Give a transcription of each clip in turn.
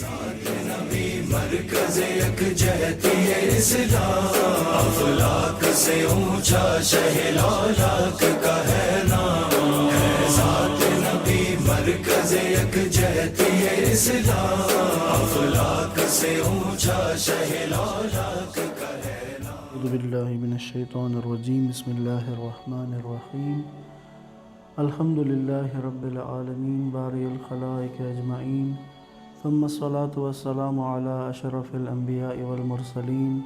ذات نبی مرکز یکجہتی اسلام، افلاک سے اونچا شہ لالاک کا ہے نام، ہے ذات نبی مرکز یکجہتی اسلام، افلاک سے اونچا شہ لالاک کا ہے نام۔ اعوذ باللہ من الشیطان الرجیم، بسم اللہ الرحمن الرحیم، الحمدللہ رب العالمین باری الخلائق اجمعین، ثم الصلاة والسلام علی اشرف الانبیاء والمرسلین،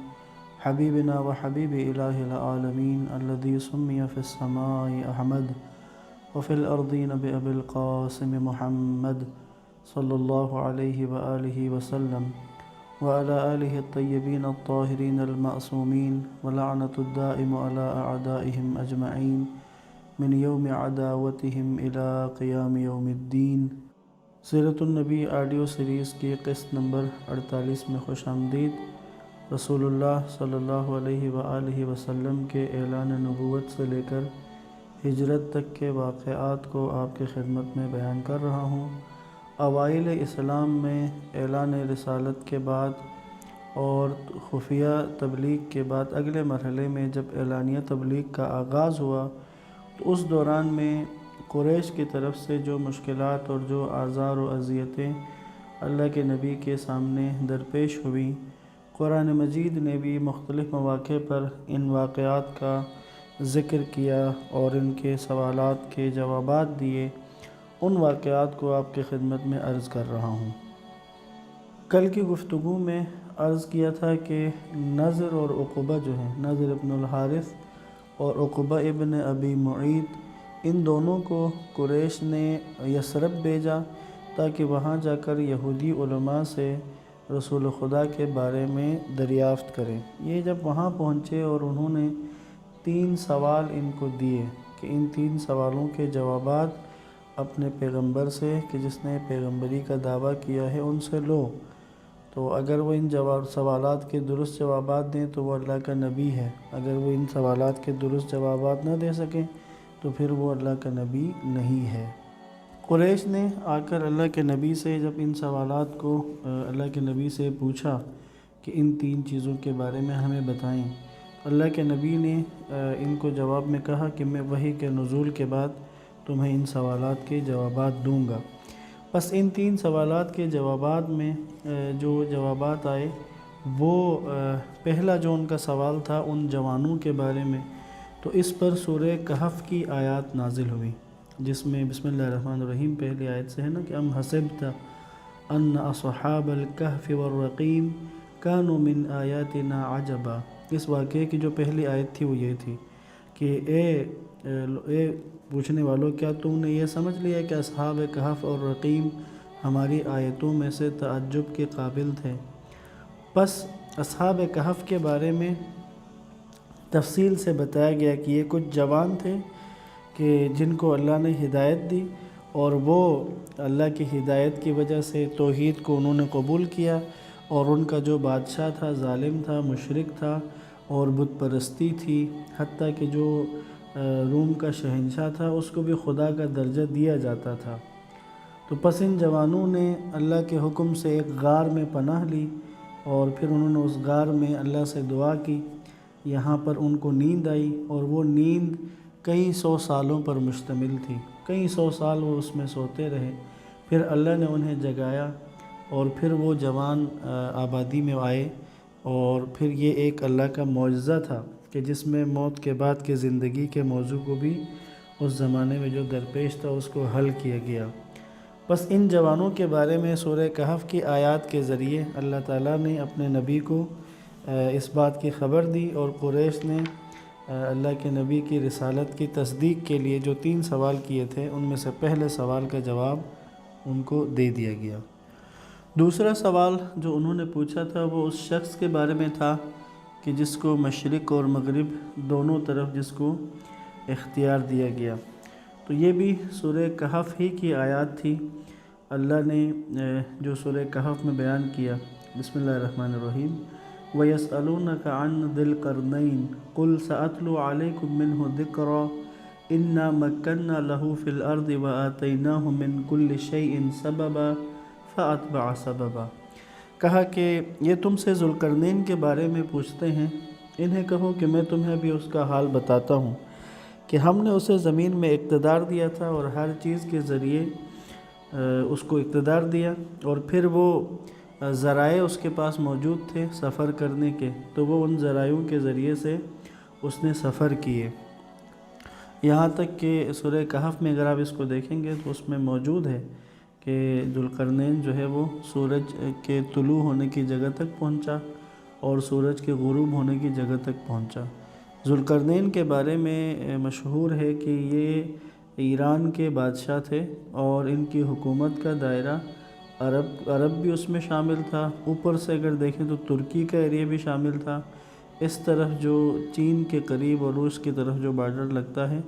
حبیبنا و حبیب الہ العالمین الذی سمی فی السماء احمد وفی الارضین بأبی القاسم محمد صلی اللہ علیہ وآلہ وسلم وعلى آلہ الطیبین الطاہرین المعصومین ولعنۃ الدائم علی اعدائہم اجمعین من یوم عداوتہم الی قیام یوم الدین۔ سیرت النبی آڈیو سیریز کی قسط نمبر 48 میں خوش آمدید۔ رسول اللہ صلی اللہ علیہ وآلہ وسلم کے اعلان نبوت سے لے کر ہجرت تک کے واقعات کو آپ کی خدمت میں بیان کر رہا ہوں۔ اوائل اسلام میں اعلان رسالت کے بعد اور خفیہ تبلیغ کے بعد اگلے مرحلے میں جب اعلانیہ تبلیغ کا آغاز ہوا تو اس دوران میں قریش کی طرف سے جو مشکلات اور جو آزار و اذیتیں اللہ کے نبی کے سامنے درپیش ہوئیں، قرآن مجید نے بھی مختلف مواقع پر ان واقعات کا ذکر کیا اور ان کے سوالات کے جوابات دیے۔ ان واقعات کو آپ کی خدمت میں عرض کر رہا ہوں۔ کل کی گفتگو میں عرض کیا تھا کہ نضر اور عقبہ جو ہیں، نضر ابن الحارث اور عقبہ ابن ابی معیط، ان دونوں کو قریش نے یثرب بھیجا تاکہ وہاں جا کر یہودی علماء سے رسول خدا کے بارے میں دریافت کریں۔ یہ جب وہاں پہنچے اور انہوں نے 3 سوال ان کو دیے کہ ان 3 سوالوں کے جوابات اپنے پیغمبر سے کہ جس نے پیغمبری کا دعویٰ کیا ہے ان سے لو، تو اگر وہ ان سوالات کے درست جوابات دیں تو وہ اللہ کا نبی ہے، اگر وہ ان سوالات کے درست جوابات نہ دے سکیں تو پھر وہ اللہ کا نبی نہیں ہے۔ قریش نے آ کر اللہ کے نبی سے جب ان سوالات کو اللہ کے نبی سے پوچھا کہ ان 3 چیزوں کے بارے میں ہمیں بتائیں، اللہ کے نبی نے ان کو جواب میں کہا کہ میں وحی کے نزول کے بعد تمہیں ان سوالات کے جوابات دوں گا۔ بس ان 3 سوالات کے جوابات میں جو جوابات آئے وہ پہلا جو ان کا سوال تھا ان جوانوں کے بارے میں، تو اس پر سورہ کہف کی آیات نازل ہوئی جس میں بسم اللہ الرحمن الرحیم پہلی آیت سے ہے نا کہ ام حسبت ان اصحاب الکہف والرقیم کانوا من آیاتنا عجبا۔ اس واقعے کی جو پہلی آیت تھی وہ یہ تھی کہ اے پوچھنے والوں، کیا تم نے یہ سمجھ لیا کہ اصحاب کہف اور رقیم ہماری آیتوں میں سے تعجب کے قابل تھے؟ بس اصحاب کہف کے بارے میں تفصیل سے بتایا گیا کہ یہ کچھ جوان تھے کہ جن کو اللہ نے ہدایت دی اور وہ اللہ کی ہدایت کی وجہ سے توحید کو انہوں نے قبول کیا، اور ان کا جو بادشاہ تھا ظالم تھا، مشرک تھا اور بت پرستی تھی، حتیٰ کہ جو روم کا شہنشاہ تھا اس کو بھی خدا کا درجہ دیا جاتا تھا۔ تو پس ان جوانوں نے اللہ کے حکم سے ایک غار میں پناہ لی اور پھر انہوں نے اس غار میں اللہ سے دعا کی۔ یہاں پر ان کو نیند آئی اور وہ نیند کئی 100 سالوں پر مشتمل تھی، کئی 100 سال وہ اس میں سوتے رہے۔ پھر اللہ نے انہیں جگایا اور پھر وہ جوان آبادی میں آئے، اور پھر یہ ایک اللہ کا معجزہ تھا کہ جس میں موت کے بعد کی زندگی کے موضوع کو بھی اس زمانے میں جو درپیش تھا اس کو حل کیا گیا۔ بس ان جوانوں کے بارے میں سورہ کہف کی آیات کے ذریعے اللہ تعالیٰ نے اپنے نبی کو اس بات کی خبر دی، اور قریش نے اللہ کے نبی کی رسالت کی تصدیق کے لیے جو 3 سوال کیے تھے ان میں سے پہلے سوال کا جواب ان کو دے دیا گیا۔ دوسرا سوال جو انہوں نے پوچھا تھا وہ اس شخص کے بارے میں تھا کہ جس کو مشرق اور مغرب دونوں طرف جس کو اختیار دیا گیا، تو یہ بھی سورہ کہف ہی کی آیات تھی۔ اللہ نے جو سورہ کہف میں بیان کیا، بسم اللہ الرحمن الرحیم، وَيَسْأَلُونَكَ عَنْ ذِي الْقَرْنَيْنِ قُلْ سَأَتْلُو عَلَيْكُم مِّنْهُ ذِكْرًا إِنَّا مَكَّنَّا لَهُ فِي الْأَرْضِ وَآتَيْنَاهُ مِنْ كُلِّ شَيْءٍ سَبَبًا فَأَتْبَعَ سَبَبًا۔ کہا کہ یہ تم سے ذوالقرنین کے بارے میں پوچھتے ہیں، انہیں کہو کہ میں تمہیں بھی اس کا حال بتاتا ہوں کہ ہم نے اسے زمین میں اقتدار دیا تھا اور ہر چیز کے ذریعے اس کو اقتدار دیا، اور پھر وہ ذرائع اس کے پاس موجود تھے سفر کرنے کے، تو وہ ان ذرائعوں کے ذریعے سے اس نے سفر کیے، یہاں تک کہ سورہ کہف میں اگر آپ اس کو دیکھیں گے تو اس میں موجود ہے کہ ذوالقرنین جو ہے وہ سورج کے طلوع ہونے کی جگہ تک پہنچا اور سورج کے غروب ہونے کی جگہ تک پہنچا۔ ذوالقرنین کے بارے میں مشہور ہے کہ یہ ایران کے بادشاہ تھے اور ان کی حکومت کا دائرہ عرب بھی اس میں شامل تھا، اوپر سے اگر دیکھیں تو ترکی کا ایریا بھی شامل تھا، اس طرف جو چین کے قریب اور روس کی طرف جو بارڈر لگتا ہے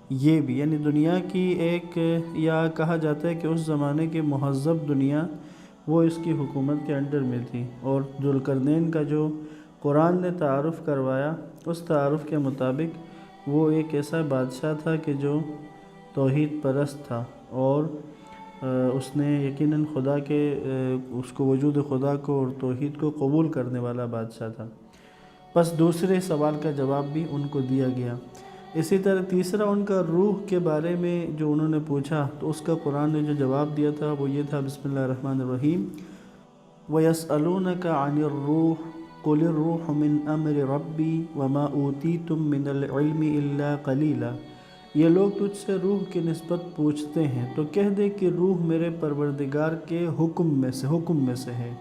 یہ بھی، یعنی دنیا کی ایک، یا کہا جاتا ہے کہ اس زمانے کی مہذب دنیا وہ اس کی حکومت کے انڈر میں تھی۔ اور ذوالقرنین کا جو قرآن نے تعارف کروایا، اس تعارف کے مطابق وہ ایک ایسا بادشاہ تھا کہ جو توحید پرست تھا، اور اس نے یقیناً خدا کے اس کو وجود خدا کو اور توحید کو قبول کرنے والا بادشاہ تھا۔ بس دوسرے سوال کا جواب بھی ان کو دیا گیا۔ اسی طرح تیسرا ان کا روح کے بارے میں جو انہوں نے پوچھا تو اس کا قرآن نے جو جواب دیا تھا وہ یہ تھا، بسم اللہ الرحمن الرحیم، وَيَسْأَلُونَكَ عَنِ الرُّوحِ قُلِ الرُّوحُ مِنْ أَمْرِ رَبِّي وَمَا أُوتِيتُم مِّنَ الْعِلْمِ إِلَّا قَلِيلًا۔ یہ لوگ تجھ سے روح کی نسبت پوچھتے ہیں تو کہہ دے کہ روح میرے پروردگار کے حکم میں سے ہے،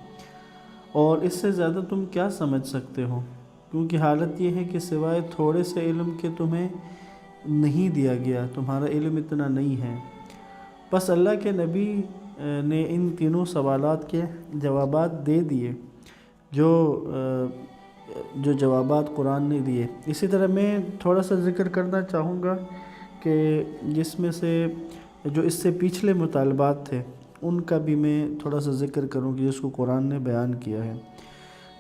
اور اس سے زیادہ تم کیا سمجھ سکتے ہو، کیونکہ حالت یہ ہے کہ سوائے تھوڑے سے علم کے تمہیں نہیں دیا گیا، تمہارا علم اتنا نہیں ہے۔ بس اللہ کے نبی نے ان تینوں سوالات کے جوابات دے دیے جو جوابات قرآن نے دیے۔ اسی طرح میں تھوڑا سا ذکر کرنا چاہوں گا کہ جس میں سے جو اس سے پچھلے مطالبات تھے ان کا بھی میں تھوڑا سا ذکر کروں کہ جس کو قرآن نے بیان کیا ہے۔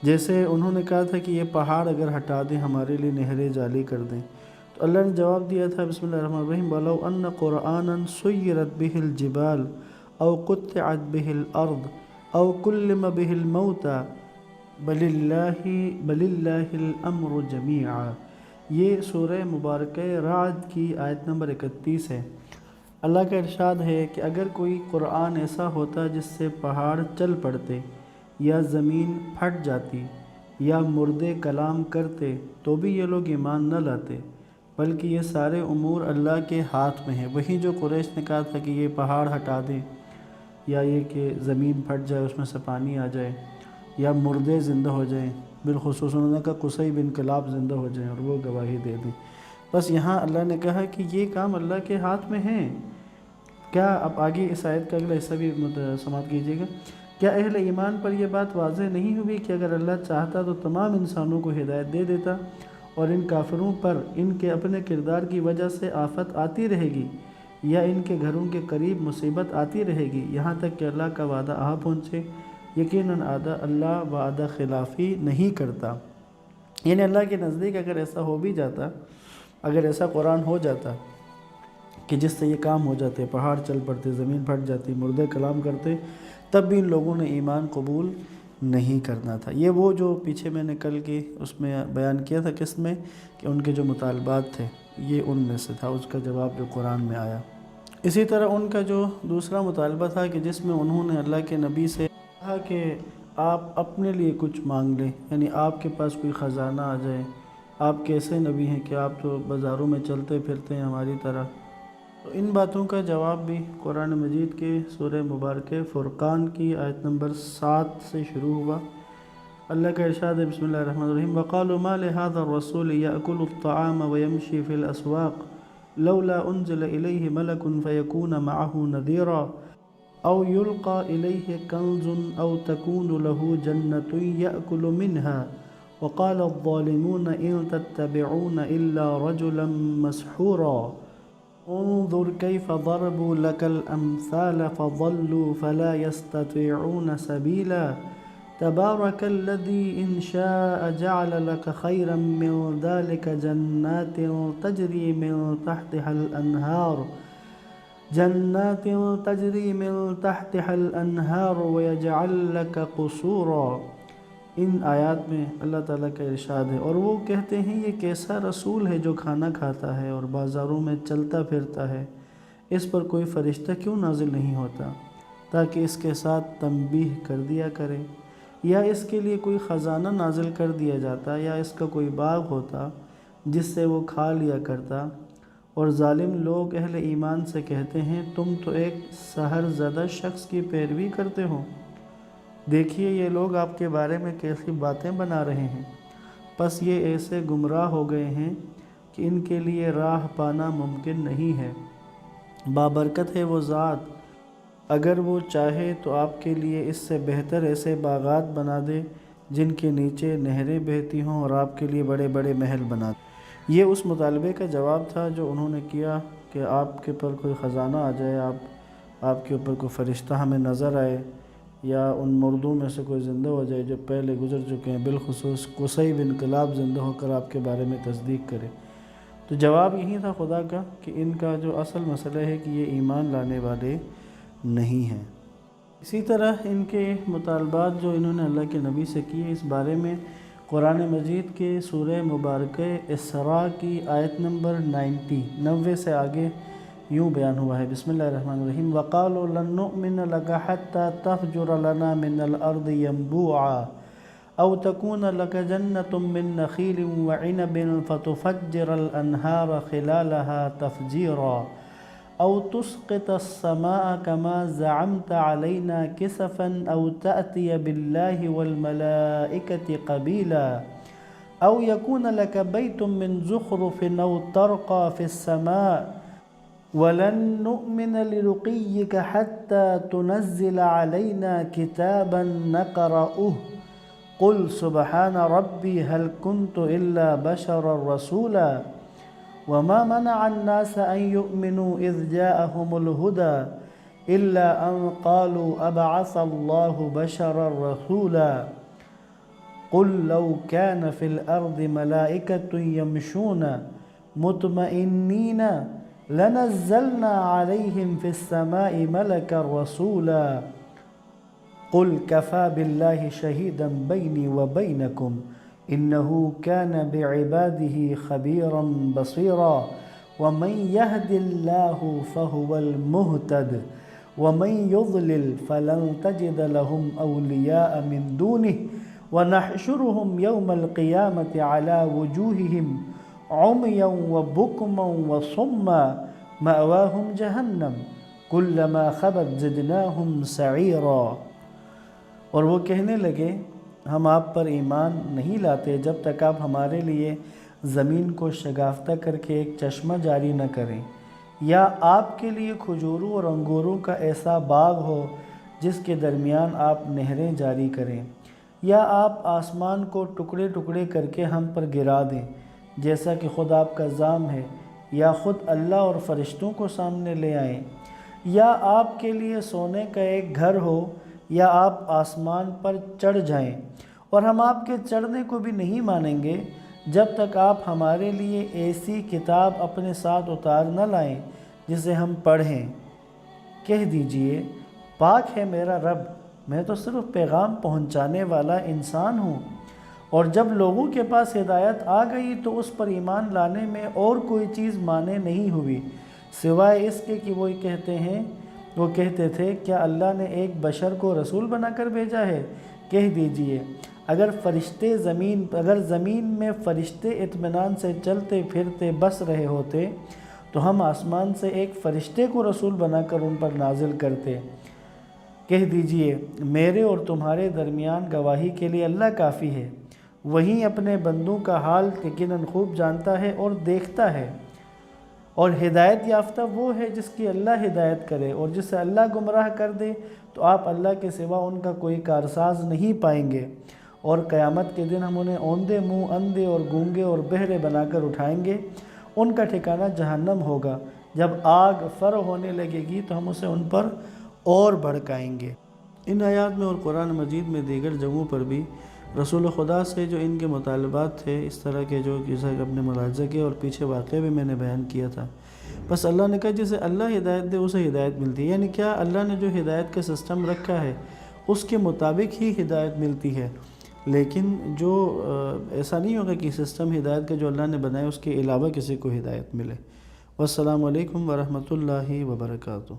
جیسے انہوں نے کہا تھا کہ یہ پہاڑ اگر ہٹا دیں ہمارے لیے نہریں جاری کر دیں، تو اللہ نے جواب دیا تھا، بسم اللہ الرحمن الرحیم، وَلَوْ أَنَّ قُرْآنًا سُيِّرَتْ بِهِ الْجِبَالُ أَوْ قُطِّعَتْ بِهِ الْأَرْضُ أَوْ كُلِّمَ بِهِ الْمَوْتَى بَلِ اللَّهِ الْأَمْرُ جَمِيعًا۔ یہ سورہ مبارکہ رعد کی آیت نمبر 31 ہے۔ اللہ کا ارشاد ہے کہ اگر کوئی قرآن ایسا ہوتا جس سے پہاڑ چل پڑتے، یا زمین پھٹ جاتی، یا مردے کلام کرتے، تو بھی یہ لوگ ایمان نہ لاتے، بلکہ یہ سارے امور اللہ کے ہاتھ میں ہیں۔ وہی جو قریش نے کہا تھا کہ یہ پہاڑ ہٹا دیں، یا یہ کہ زمین پھٹ جائے اس میں سے پانی آ جائے، یا مردے زندہ ہو جائیں، بالخصوص انہوں نے کہا قصی بن کلاب زندہ ہو جائیں اور وہ گواہی دے دیں۔ بس یہاں اللہ نے کہا کہ یہ کام اللہ کے ہاتھ میں ہیں۔ کیا اب آگے اس آیت کا اگلا حصہ بھی سماعت کیجیے گا، کیا اہل ایمان پر یہ بات واضح نہیں ہوئی کہ اگر اللہ چاہتا تو تمام انسانوں کو ہدایت دے دیتا، اور ان کافروں پر ان کے اپنے کردار کی وجہ سے آفت آتی رہے گی، یا ان کے گھروں کے قریب مصیبت آتی رہے گی، یہاں تک کہ اللہ کا وعدہ آ پہنچے۔ یقیناً اللہ وعدہ خلافی نہیں کرتا۔ یعنی اللہ کے نزدیک اگر ایسا ہو بھی جاتا، اگر ایسا قرآن ہو جاتا کہ جس سے یہ کام ہو جاتے، پہاڑ چل پڑتے، زمین پھٹ جاتی، مردے کلام کرتے، تب بھی ان لوگوں نے ایمان قبول نہیں کرنا تھا۔ یہ وہ جو پیچھے میں نے کل کی اس میں بیان کیا تھا قسط میں کہ ان کے جو مطالبات تھے یہ ان میں سے تھا، اس کا جواب جو قرآن میں آیا۔ اسی طرح ان کا جو دوسرا مطالبہ تھا کہ جس میں انہوں نے اللہ کے نبی سے کہا کہ آپ اپنے لیے کچھ مانگ لیں، یعنی آپ کے پاس کوئی خزانہ آ جائے، آپ کیسے نبی ہیں کہ آپ تو بازاروں میں چلتے پھرتے ہیں ہماری طرح۔ تو ان باتوں کا جواب بھی قرآن مجید کے سورہ مبارکہ فرقان کی آیت نمبر 7 سے شروع ہوا۔ اللہ کا ارشاد ہے، بسم اللہ الرحمن الرحیم، وَقَالُوا مَا لِهَذَا الرَّسُولِ يَأْكُلُ الطَّعَامَ وَيَمْشِي فِي الْأَسْوَاقِ لَوْلَا أُنزِلَ إِلَيْهِ مَلَكٌ فَيَكُونَ مَعَهُ نَذِيرًا أَوْ يُلْقَى إِلَيْهِ كَنْزٌ أَوْ تَكُونُ لَهُ جَنَّةٌ يَأْكُلُ مِنْهَا وَقَالَ الظَّالِمُونَ إِن تَتَّبِعُونَ إِلَّا رَجُلًا مَسْحُورًا انظر كيف ضربوا لك الأمثال فضلوا فلا يستطيعون سبيلا تبارك الذي إن شاء جعل لك خيرا من ذلك جنات تجري من تحتها الأنهار جنات تجری من تحتها الانہار ویجعل لک قصورا۔ ان آیات میں اللہ تعالیٰ کا ارشاد ہے، اور وہ کہتے ہیں یہ کیسا رسول ہے جو کھانا کھاتا ہے اور بازاروں میں چلتا پھرتا ہے، اس پر کوئی فرشتہ کیوں نازل نہیں ہوتا تاکہ اس کے ساتھ تنبیہ کر دیا کرے، یا اس کے لیے کوئی خزانہ نازل کر دیا جاتا، یا اس کا کوئی باغ ہوتا جس سے وہ کھا لیا کرتا۔ اور ظالم لوگ اہل ایمان سے کہتے ہیں تم تو ایک سحر زدہ شخص کی پیروی کرتے ہو، دیکھیے یہ لوگ آپ کے بارے میں کیسی باتیں بنا رہے ہیں، پس یہ ایسے گمراہ ہو گئے ہیں کہ ان کے لیے راہ پانا ممکن نہیں ہے۔ بابرکت ہے وہ ذات، اگر وہ چاہے تو آپ کے لیے اس سے بہتر ایسے باغات بنا دے جن کے نیچے نہریں بہتی ہوں، اور آپ کے لیے بڑے بڑے محل بنا دے۔ یہ اس مطالبے کا جواب تھا جو انہوں نے کیا کہ آپ کے پر کوئی خزانہ آ جائے، آپ کے اوپر کوئی فرشتہ ہمیں نظر آئے، یا ان مردوں میں سے کوئی زندہ ہو جائے جو پہلے گزر چکے ہیں، بالخصوص قصی بن کلاب زندہ ہو کر آپ کے بارے میں تصدیق کرے۔ تو جواب یہی تھا خدا کا کہ ان کا جو اصل مسئلہ ہے کہ یہ ایمان لانے والے نہیں ہیں۔ اسی طرح ان کے مطالبات جو انہوں نے اللہ کے نبی سے کیے، اس بارے میں قرآن مجید کے سورہ مبارکہ اسراء کی آیت نمبر 90 سے آگے یوں بیان ہوا ہے۔ بسم اللہ الرحمن الرحیم۔ وَقَالُوا لَن نُؤْمِنَ لَكَ حَتَّى تَفْجُرَ لَنَا مِنَ الْأَرْضِ يَنبُوعًا أَوْ تَكُونَ لَكَ جَنَّةٌ مِّن نَخِيلٍ وَعِنَبٍ فَتُفَجِّرَ الْأَنْهَارَ خِلَالَهَا تَفْجِيرًا أَوْ تُسْقِطَ السَّمَاءَ كَمَا زَعَمْتَ عَلَيْنَا كِسَفًا أَوْ تَأْتِيَ بِاللَّهِ وَالْمَلَائِكَةِ قَبِيلًا أَوْ يَكُونَ لَكَ بَيْتٌ مِّن زُخْرُفٍ أَوْ تَرْقَىٰ فِي السَّمَاءِ وَلَن نُّؤْمِنَ لِرُقِيِّكَ حَتَّىٰ تُنَزِّلَ عَلَيْنَا كِتَابًا نَّقْرَؤُهُ قُلْ سُبْحَانَ رَبِّي هَلْ كُنتُ إِلَّا بَشَرًا رَّسُولًا وَمَا مَنَعَ النَّاسَ أَن يُؤْمِنُوا إِذْ جَاءَهُمُ الْهُدَىٰ إِلَّا أَن قَالُوا أَبَعَثَ اللَّهُ بَشَرًا رَّسُولًا قُل لَّوْ كَانَ فِي الْأَرْضِ مَلَائِكَةٌ يَمْشُونَ مُطْمَئِنِّينَ لَنَزَّلْنَا عَلَيْهِمْ فِي السَّمَاءِ مَلَكًا رَّسُولًا قُلْ كَفَىٰ بِاللَّهِ شَهِيدًا بَيْنِي وَبَيْنَكُمْ إِنَّهُ كَانَ بِعِبَادِهِ خَبِيرًا بَصِيرًا وَمَن يَهْدِ اللَّهُ فَهُوَ الْمُهْتَدِ وَمَن يُضْلِلْ فَلَن تَجِدَ لَهُمْ أَوْلِيَاءَ مِن دُونِهِ وَنَحْشُرُهُمْ يَوْمَ الْقِيَامَةِ عَلَىٰ وُجُوهِهِمْ عُمْيًا وَبُكْمًا وَصُمًّا مَأْوَاهُمْ جَهَنَّمُ كُلَّمَا خَبَتْ زِدْنَاهُمْ سَعِيرًا۔ اور وہ کہنے لگے ہم آپ پر ایمان نہیں لاتے جب تک آپ ہمارے لیے زمین کو شگافتہ کر کے ایک چشمہ جاری نہ کریں، یا آپ کے لیے کھجوروں اور انگوروں کا ایسا باغ ہو جس کے درمیان آپ نہریں جاری کریں، یا آپ آسمان کو ٹکڑے ٹکڑے کر کے ہم پر گرا دیں جیسا کہ خود آپ کا ظام ہے، یا خود اللہ اور فرشتوں کو سامنے لے آئیں، یا آپ کے لیے سونے کا ایک گھر ہو، یا آپ آسمان پر چڑھ جائیں، اور ہم آپ کے چڑھنے کو بھی نہیں مانیں گے جب تک آپ ہمارے لیے ایسی کتاب اپنے ساتھ اتار نہ لائیں جسے ہم پڑھیں۔ کہہ دیجئے پاک ہے میرا رب، میں تو صرف پیغام پہنچانے والا انسان ہوں، اور جب لوگوں کے پاس ہدایت آ گئی تو اس پر ایمان لانے میں اور کوئی چیز مانے نہیں ہوئی سوائے اس کے کہ وہ کہتے تھے کیا اللہ نے ایک بشر کو رسول بنا کر بھیجا ہے؟ کہہ دیجئے اگر زمین میں فرشتے اطمینان سے چلتے پھرتے بس رہے ہوتے تو ہم آسمان سے ایک فرشتے کو رسول بنا کر ان پر نازل کرتے۔ کہہ دیجئے میرے اور تمہارے درمیان گواہی کے لیے اللہ کافی ہے، وہیں اپنے بندوں کا حال یقیناً خوب جانتا ہے اور دیکھتا ہے، اور ہدایت یافتہ وہ ہے جس کی اللہ ہدایت کرے، اور جسے اللہ گمراہ کر دے تو آپ اللہ کے سوا ان کا کوئی کارساز نہیں پائیں گے، اور قیامت کے دن ہم انہیں اوندے منہ اندھے اور گونگے اور بہرے بنا کر اٹھائیں گے، ان کا ٹھکانہ جہنم ہوگا، جب آگ فرو ہونے لگے گی تو ہم اسے ان پر اور بھڑکائیں گے۔ ان آیات میں اور قرآن مجید میں دیگر جگہوں پر بھی رسول خدا سے جو ان کے مطالبات تھے، اس طرح کے جو اپنے ملاحظہ کے اور پیچھے واقعہ بھی میں نے بیان کیا تھا، بس اللہ نے کہا جسے اللہ ہدایت دے اسے ہدایت ملتی ہے، یعنی کیا اللہ نے جو ہدایت کا سسٹم رکھا ہے اس کے مطابق ہی ہدایت ملتی ہے، لیکن جو ایسا نہیں ہوگا کہ سسٹم ہدایت کا جو اللہ نے بنایا اس کے علاوہ کسی کو ہدایت ملے۔ والسلام علیکم ورحمۃ اللہ وبرکاتہ۔